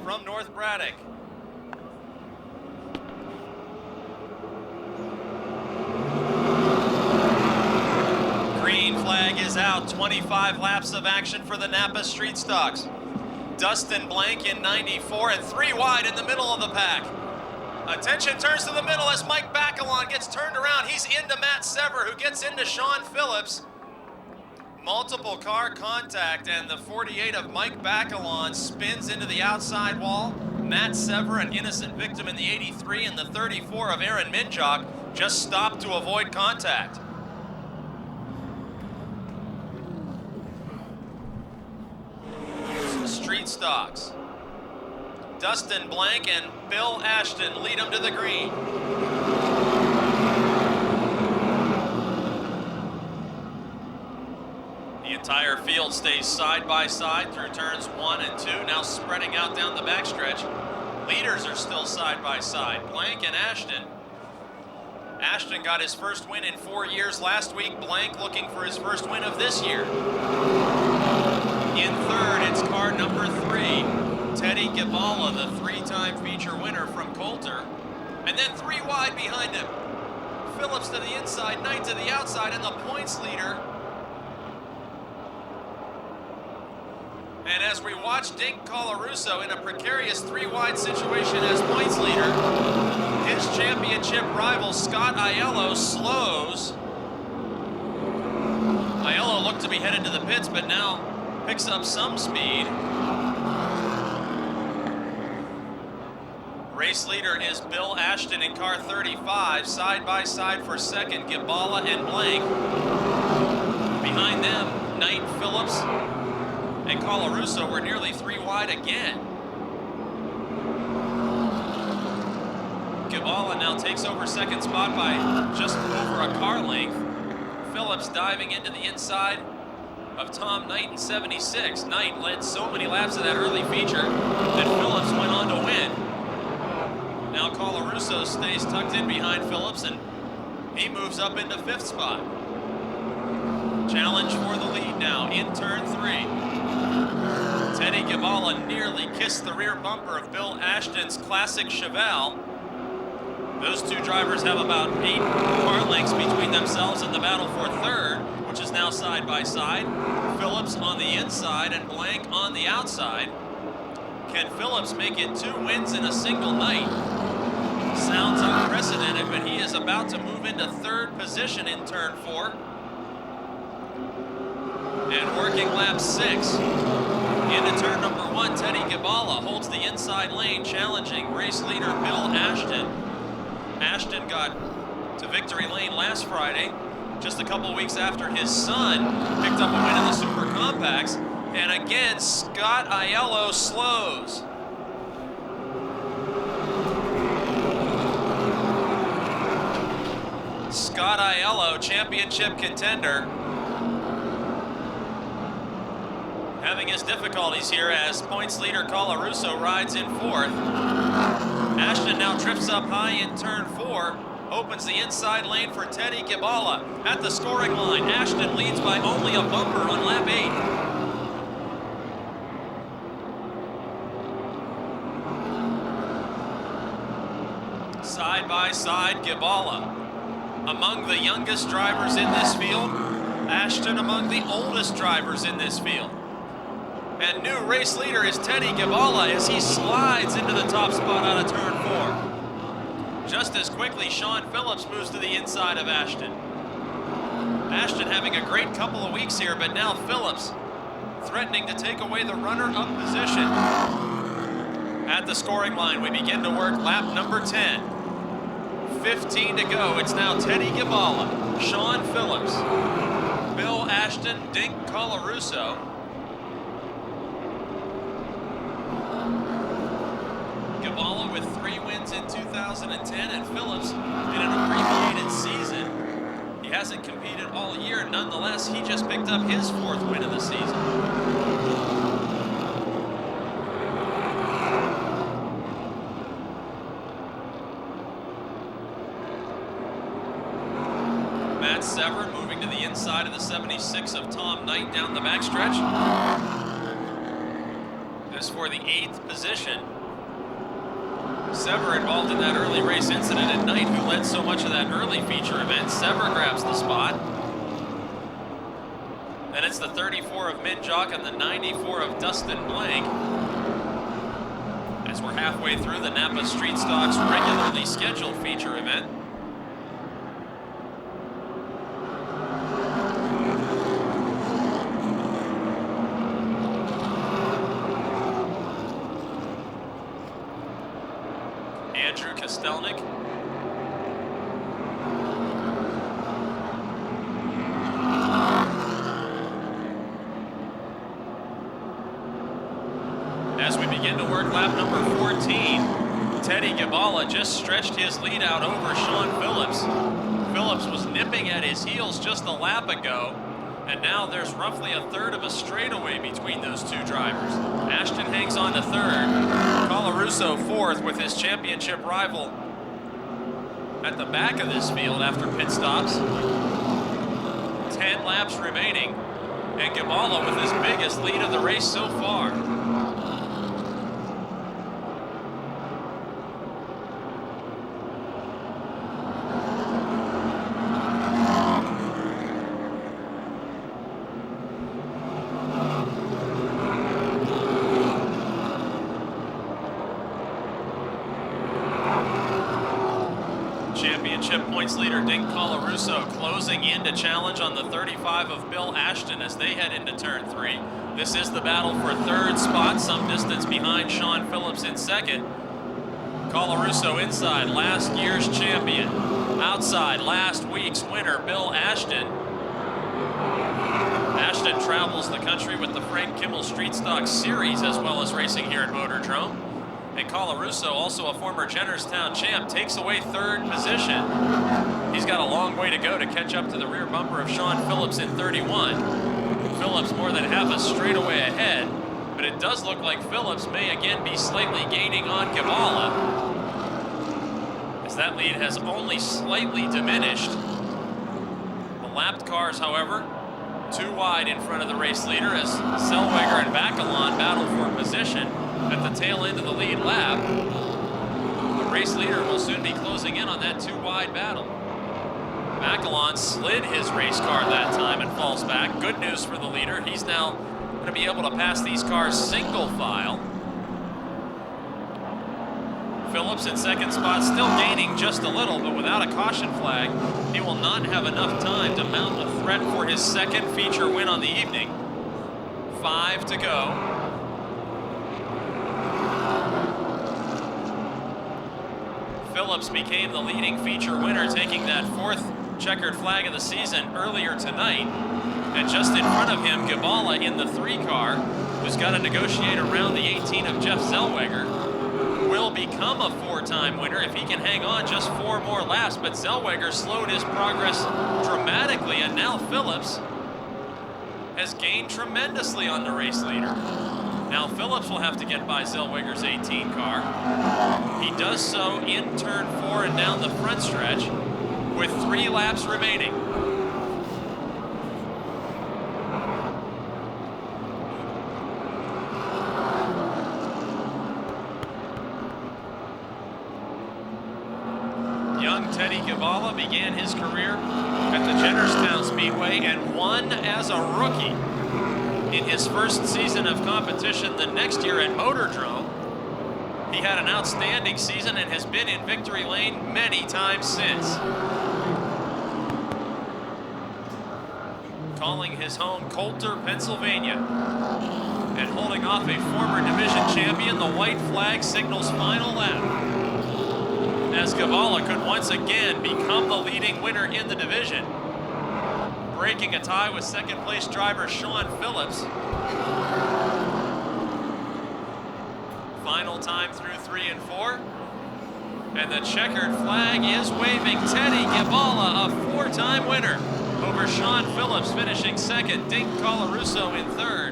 from North Braddock. Green flag is out. 25 laps of action for the Napa Street Stocks. Dustin Blank in 94 and 3 wide in the middle of the pack. Attention turns to the middle as Mike Bacalon gets turned around. He's into Matt Sever, who gets into Sean Phillips. Multiple car contact, and the 48 of Mike Bacalon spins into the outside wall. Matt Sever, an innocent victim in the 83, and the 34 of Aaron Minjock just stopped to avoid contact. Street Stocks. Dustin Blank and Bill Ashton lead them to the green. The entire field stays side by side through turns 1 and 2, now spreading out down the backstretch. Leaders are still side by side, Blank and Ashton. Ashton got his first win in 4 years last week. Blank looking for his first win of this year. In third, it's car number 3, Teddy Gibala, the 3-time feature winner from Coulter. And then 3 wide behind him. Phillips to the inside, Knight to the outside, and the points leader. And as we watch Dink Colarusso in a precarious 3-wide situation as points leader, his championship rival Scott Aiello slows. Aiello looked to be headed to the pits, but now picks up some speed. Race leader is Bill Ashton in car 35, side by side for second, Gibala and Blank. Behind them, Knight, Phillips, and Colarusso were nearly 3 wide again. Gibala now takes over second spot by just over a car length. Phillips diving into the inside of Tom Knight in 76. Knight led so many laps of that early feature that Phillips went on to win. Now Colarusso stays tucked in behind Phillips, and he moves up into 5th spot. Challenge for the lead now in turn 3. Teddy Gibala nearly kissed the rear bumper of Bill Ashton's classic Chevelle. Those two drivers have about 8 car lengths between themselves in the battle for third, which is now side by side. Phillips on the inside and Blank on the outside. Can Phillips make it 2 wins in a single night? Sounds unprecedented, but he is about to move into 3rd position in turn 4. And working lap 6. Into turn number 1, Teddy Gibala holds the inside lane, challenging race leader Bill Ashton. Ashton got to victory lane last Friday, just a couple weeks after his son picked up a win in the Super Compacts. And again, Scott Aiello slows. Scott Aiello, championship contender, having his difficulties here as points leader Colarusso rides in 4th. Ashton now drifts up high in turn 4, opens the inside lane for Teddy Gibala. At the scoring line, Ashton leads by only a bumper on lap 8. Side by side, Gibala. Among the youngest drivers in this field, Ashton among the oldest drivers in this field. And new race leader is Teddy Gibala as he slides into the top spot out of turn 4. Just as quickly, Sean Phillips moves to the inside of Ashton. Ashton having a great couple of weeks here, but now Phillips threatening to take away the runner-up position. At the scoring line, we begin to work lap number 10. 15 to go. It's now Teddy Gibala, Sean Phillips, Bill Ashton, Dink Colarusso. Gibala with 3 wins in 2010, and Phillips in an abbreviated season. He hasn't competed all year. Nonetheless, he just picked up his 4th win of the season. Matt Sever moving to the inside of the 76 of Tom Knight down the backstretch. This for the 8th position. Sever involved in that early race incident at night, who led so much of that early feature event. Sever grabs the spot. And it's the 34 of Minjock and the 94 of Dustin Blank. As we're halfway through the Napa Street Stocks regularly scheduled feature event. Andrew Kostelnik. As we begin to work lap number 14, Teddy Gibala just stretched his lead out over Sean Phillips. Phillips was nipping at his heels just a lap ago, and now there's roughly a third of a straightaway between those two drivers. Ashton hangs on to third, Colarusso fourth with his championship rival at the back of this field after pit stops. 10 laps remaining, and Gibala with his biggest lead of the race so far. Championship points leader Dink Colarusso closing in to challenge on the 35 of Bill Ashton as they head into turn 3. This is the battle for third spot, some distance behind Sean Phillips in second. Colarusso inside, last year's champion. Outside, last week's winner, Bill Ashton. Ashton travels the country with the Frank Kimmel Street Stock Series as well as racing here at Motordrome. And Colarusso, also a former Jennerstown champ, takes away third position. He's got a long way to go to catch up to the rear bumper of Sean Phillips in 31. Phillips more than half a straightaway ahead, but it does look like Phillips may again be slightly gaining on Gibala, as that lead has only slightly diminished. The lapped cars, however, too wide in front of the race leader as Zellweger and Bacalon battle for position at the tail end of the lead lap. The race leader will soon be closing in on that too wide battle. Bacalon slid his race car that time and falls back. Good news for the leader. He's now going to be able to pass these cars single file. Phillips in second spot, still gaining just a little, but without a caution flag, he will not have enough time to mount a threat for his second feature win on the evening. 5 to go. Phillips became the leading feature winner, taking that fourth checkered flag of the season earlier tonight. And just in front of him, Gibala in the 3 car, who's got to negotiate around the 18 of Jeff Zellweger, will become a 4-time winner if he can hang on just 4 more laps. But Zellweger slowed his progress dramatically, and now Phillips has gained tremendously on the race leader. Now Phillips will have to get by Zellweger's 18 car. He does so in turn 4 and down the front stretch with 3 laps remaining. Young Teddy Gibala began his career at the Jennerstown Speedway and won as a rookie in his first season of competition the next year at Motordrome. He had an outstanding season and has been in victory lane many times since. Calling his home Coulter, Pennsylvania, and holding off a former division champion, the white flag signals final lap, as Gibala could once again become the leading winner in the division, breaking a tie with second place driver Sean Phillips. Final time through 3 and 4. And the checkered flag is waving. Teddy Gibala, a 4-time winner over Sean Phillips, finishing second. Dink Colarusso in third.